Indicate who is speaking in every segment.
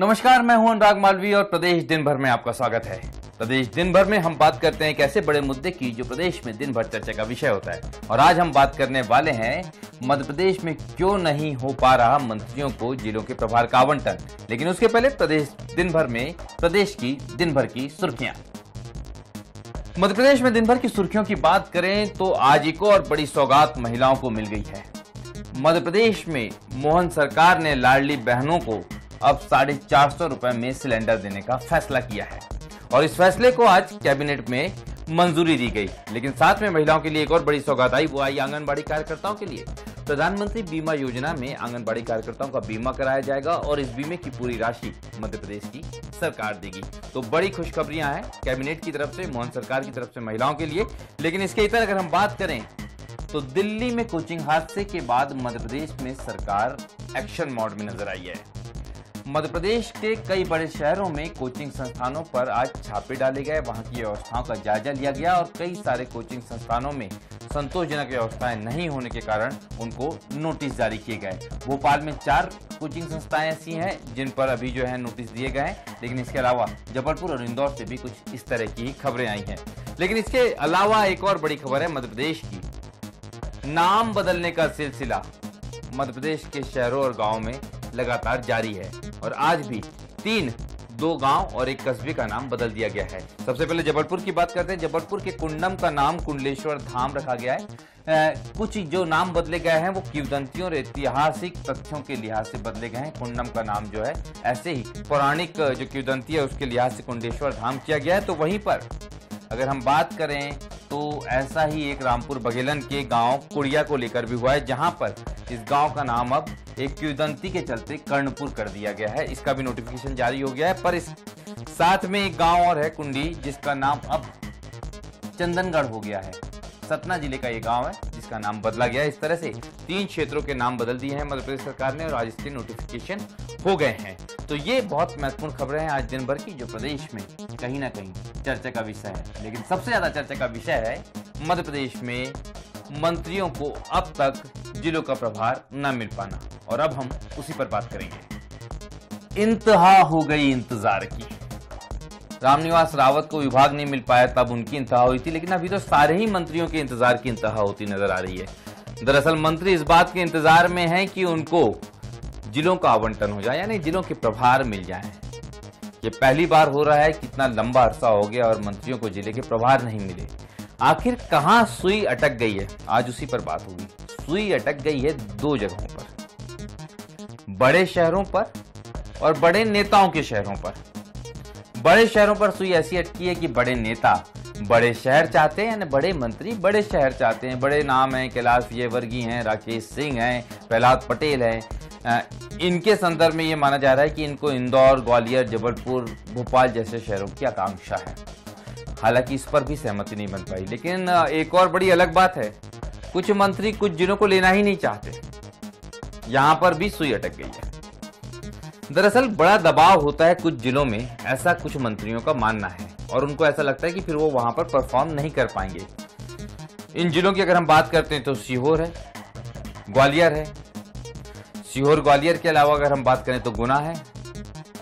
Speaker 1: नमस्कार, मैं हूं अनुराग मालवीय और प्रदेश दिन भर में आपका स्वागत है। प्रदेश दिन भर में हम बात करते हैं एक ऐसे बड़े मुद्दे की जो प्रदेश में दिन भर चर्चा का विषय होता है। और आज हम बात करने वाले हैं मध्य प्रदेश में क्यों नहीं हो पा रहा मंत्रियों को जिलों के प्रभार का आवंटन। लेकिन उसके पहले प्रदेश दिन भर में प्रदेश की दिन भर की सुर्खियां। मध्य प्रदेश में दिन भर की सुर्खियों की बात करें तो आज एक और बड़ी सौगात महिलाओं को मिल गई है। मध्य प्रदेश में मोहन सरकार ने लाडली बहनों को अब 450 रुपए में सिलेंडर देने का फैसला किया है और इस फैसले को आज कैबिनेट में मंजूरी दी गई। लेकिन साथ में महिलाओं के लिए एक और बड़ी सौगात आई, वो आई आंगनबाड़ी कार्यकर्ताओं के लिए। प्रधानमंत्री बीमा योजना में आंगनबाड़ी कार्यकर्ताओं का बीमा कराया जाएगा और इस बीमे की पूरी राशि मध्य प्रदेश की सरकार देगी। तो बड़ी खुशखबरियां हैं कैबिनेट की तरफ से, मोहन सरकार की तरफ से महिलाओं के लिए। लेकिन इसके इतर अगर हम बात करें तो दिल्ली में कोचिंग हादसे के बाद मध्य प्रदेश में सरकार एक्शन मोड में नजर आई है। मध्य प्रदेश के कई बड़े शहरों में कोचिंग संस्थानों पर आज छापे डाले गए, वहां की व्यवस्थाओं का जायजा लिया गया और कई सारे कोचिंग संस्थानों में संतोषजनक व्यवस्थाएं नहीं होने के कारण उनको नोटिस जारी किए गए। भोपाल में 4 कोचिंग संस्थाएं ऐसी हैं जिन पर अभी जो है नोटिस दिए गए हैं। लेकिन इसके अलावा जबलपुर और इंदौर से भी कुछ इस तरह की खबरें आई हैं। लेकिन इसके अलावा एक और बड़ी खबर है मध्य प्रदेश की। नाम बदलने का सिलसिला मध्य प्रदेश के शहरों और गाँव में लगातार जारी है और आज भी 2 गांव और 1 कस्बे का नाम बदल दिया गया है। सबसे पहले जबलपुर की बात करते हैं। जबलपुर के कुंडम का नाम कुंडलेश्वर धाम रखा गया है। कुछ जो नाम बदले गए हैं वो किंवदंतियों और ऐतिहासिक तथ्यों के लिहाज से बदले गए हैं। कुंडम का नाम जो है ऐसे ही पौराणिक जो किंवदंती है उसके लिहाज से कुंडेश्वर धाम किया गया है। तो वहीं पर अगर हम बात करें तो ऐसा ही एक रामपुर बघेलन के गांव कुड़िया को लेकर भी हुआ है, जहां पर इस गांव का नाम अब एक किंवदंती के चलते कर्णपुर कर दिया गया है। इसका भी नोटिफिकेशन जारी हो गया है। पर इस साथ में एक गांव और है कुंडी, जिसका नाम अब चंदनगढ़ हो गया है। सतना जिले का ये गांव है जिसका नाम बदला गया है। इस तरह से 3 क्षेत्रों के नाम बदल दिए हैं मध्य प्रदेश सरकार ने और आज इसके नोटिफिकेशन हो गए हैं। तो ये बहुत महत्वपूर्ण खबरें हैं आज दिन भर की, जो प्रदेश में कहीं ना कहीं चर्चा का विषय है। लेकिन सबसे ज्यादा चर्चा का विषय है मध्य प्रदेश में मंत्रियों को अब तक जिलों का प्रभार न मिल पाना, और अब हम उसी पर बात करेंगे। इंतहा हो गई इंतजार की। रामनिवास रावत को विभाग नहीं मिल पाया, तब उनकी इंतहा हुई थी। लेकिन अभी तो सारे ही मंत्रियों के इंतजार की इंतहा होती नजर आ रही है। दरअसल मंत्री इस बात के इंतजार में हैं कि उनको जिलों का आवंटन हो जाए, यानी जिलों के प्रभार मिल जाएं। ये पहली बार हो रहा है, कितना लंबा अरसा हो गया और मंत्रियों को जिले के प्रभार नहीं मिले। आखिर कहां सुई अटक गई है, आज उसी पर बात होगी। सुई अटक गई है 2 जगहों पर, बड़े शहरों पर और बड़े नेताओं के शहरों पर। बड़े शहरों पर सुई ऐसी अटकी है कि बड़े नेता बड़े शहर चाहते हैं, यानी बड़े मंत्री बड़े शहर चाहते हैं। बड़े नाम हैं, कैलाश विजयवर्गीय हैं, राकेश सिंह हैं, प्रहलाद पटेल हैं। इनके संदर्भ में ये माना जा रहा है कि इनको इंदौर, ग्वालियर, जबलपुर, भोपाल जैसे शहरों की आकांक्षा है। हालांकि इस पर भी सहमति नहीं बन पाई। लेकिन एक और बड़ी अलग बात है, कुछ मंत्री कुछ जिलों को लेना ही नहीं चाहते। यहां पर भी सुई अटक गई है। दरअसल बड़ा दबाव होता है कुछ जिलों में, ऐसा कुछ मंत्रियों का मानना है, और उनको ऐसा लगता है कि फिर वो वहां पर परफॉर्म नहीं कर पाएंगे। इन जिलों की अगर हम बात करते हैं तो सीहोर है, ग्वालियर है। सीहोर ग्वालियर के अलावा अगर हम बात करें तो गुना है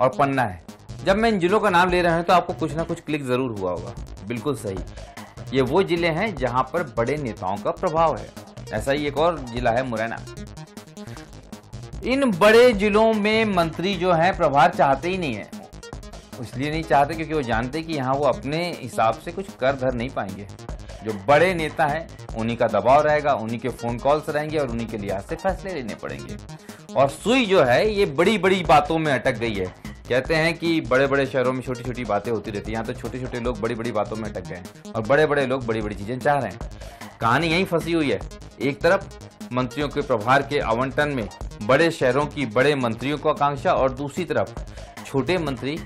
Speaker 1: और पन्ना है। जब मैं इन जिलों का नाम ले रहा हूं तो आपको कुछ ना कुछ क्लिक जरूर हुआ होगा। बिल्कुल सही, ये वो जिले हैं जहां पर बड़े नेताओं का प्रभाव है। ऐसा ही एक और जिला है मुरैना। इन बड़े जिलों में मंत्री जो हैं प्रभार चाहते ही नहीं है। इसलिए नहीं चाहते क्योंकि वो जानते कि यहाँ वो अपने हिसाब से कुछ कर धर नहीं पाएंगे। जो बड़े नेता हैं उन्हीं का दबाव रहेगा, उन्हीं के फोन कॉल्स रहेंगे और उन्हीं के लिहाज से फैसले लेने पड़ेंगे। और सुई जो है ये बड़ी बड़ी बातों में अटक गई है। कहते हैं कि बड़े बड़े शहरों में छोटी छोटी बातें होती रहती है, यहाँ तो छोटे छोटे लोग बड़ी बड़ी बातों में अटक गए हैं और बड़े बड़े लोग बड़ी बड़ी चीजें चाह रहे हैं। कहानी यहीं फंसी हुई है। एक तरफ मंत्रियों के प्रभार के आवंटन में बड़े शहरों की बड़े मंत्रियों को आकांक्षा, और दूसरी तरफ छोटे मंत्री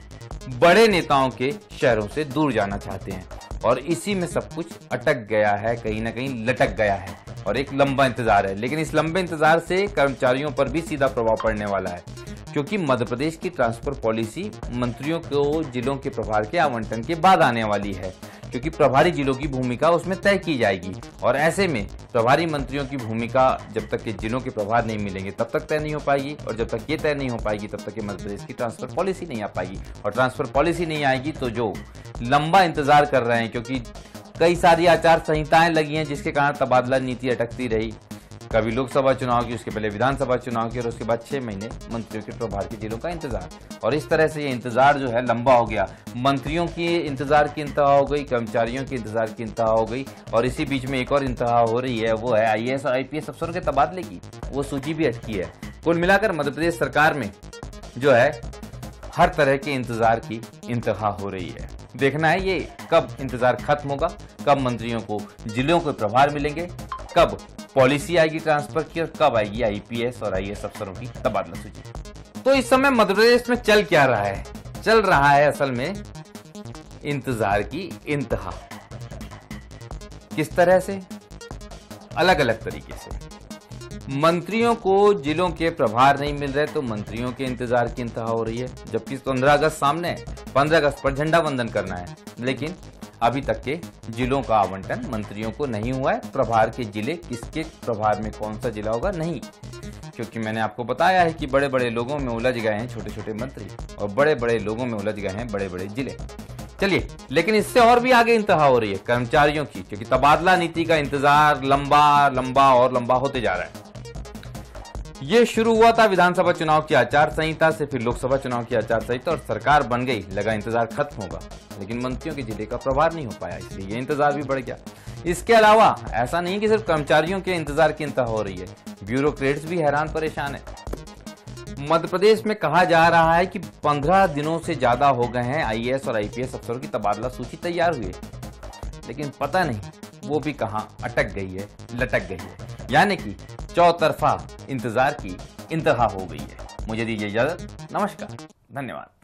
Speaker 1: बड़े नेताओं के शहरों से दूर जाना चाहते हैं। और इसी में सब कुछ अटक गया है, कहीं ना कहीं लटक गया है और एक लंबा इंतजार है। लेकिन इस लंबे इंतजार से कर्मचारियों पर भी सीधा प्रभाव पड़ने वाला है, क्योंकि मध्य प्रदेश की ट्रांसफर पॉलिसी मंत्रियों को जिलों के प्रभार के आवंटन के बाद आने वाली है। क्योंकि प्रभारी जिलों की भूमिका उसमें तय की जाएगी और ऐसे में प्रभारी मंत्रियों की भूमिका जब तक के जिलों के प्रभार नहीं मिलेंगे तब तक तय नहीं हो पाएगी और जब तक ये तय नहीं हो पाएगी तब तक मध्य प्रदेश की ट्रांसफर पॉलिसी नहीं आ पाएगी और ट्रांसफर पॉलिसी नहीं आएगी तो जो लंबा इंतजार कर रहे हैं, क्योंकि कई सारी आचार संहिताएं लगी हैं जिसके कारण तबादला नीति अटकती रही, कभी लोकसभा चुनाव की, उसके पहले विधानसभा चुनाव की और उसके बाद 6 महीने मंत्रियों के प्रभार के जिलों का इंतजार। और इस तरह से ये इंतजार जो है लंबा हो गया। मंत्रियों की इंतजार की इंतहा हो गई, कर्मचारियों की इंतजार की इंतहा हो गई और इसी बीच में एक और इंतहा हो रही है, वो है IAS और IPS अफसरों के तबादले की। वो सूची भी अटकी है। कुल मिलाकर मध्य प्रदेश सरकार में जो है हर तरह के इंतजार की इंतहा हो रही है। देखना है ये कब इंतजार खत्म होगा, कब मंत्रियों को जिलों के प्रभार मिलेंगे, कब पॉलिसी आएगी ट्रांसफर की और कब आएगी IPS और IAS अफसरों की तबादला सूची। तो इस समय मध्य प्रदेश में चल क्या रहा है? चल रहा है असल में इंतजार की इंतहा। किस तरह से? अलग अलग तरीके से। मंत्रियों को जिलों के प्रभार नहीं मिल रहे तो मंत्रियों के इंतजार की इंतहा हो रही है, जबकि 15 अगस्त सामने है। 15 अगस्त पर झंडा वंदन करना है, लेकिन अभी तक के जिलों का आवंटन मंत्रियों को नहीं हुआ है। प्रभार के जिले, किसके प्रभार में कौन सा जिला होगा, नहीं, क्योंकि मैंने आपको बताया है कि बड़े बड़े लोगों में उलझ गए हैं छोटे छोटे मंत्री और बड़े बड़े लोगों में उलझ गए हैं बड़े बड़े जिले। चलिए, लेकिन इससे और भी आगे इंतहा हो रही है कर्मचारियों की, क्योंकि तबादला नीति का इंतजार लंबा होते जा रहा है। ये शुरू हुआ था विधानसभा चुनाव की आचार संहिता से, फिर लोकसभा चुनाव की आचार संहिता और सरकार बन गई, लगा इंतजार खत्म होगा, लेकिन मंत्रियों के जिले का प्रभार नहीं हो पाया, इसलिए ये इंतजार भी बढ़ गया। इसके अलावा ऐसा नहीं कि सिर्फ कर्मचारियों के इंतजार की इंतहा हो रही है, ब्यूरोक्रेट्स भी हैरान परेशान है। मध्य प्रदेश में कहा जा रहा है कि 15 दिनों से ज्यादा हो गए हैं IAS और IPS अफसरों की तबादला सूची तैयार हुई, लेकिन पता नहीं वो भी कहां अटक गई है, लटक गई है, यानी कि चौतरफा इंतजार की इंतहा हो गई है। मुझे दीजिए इजाजत, नमस्कार, धन्यवाद।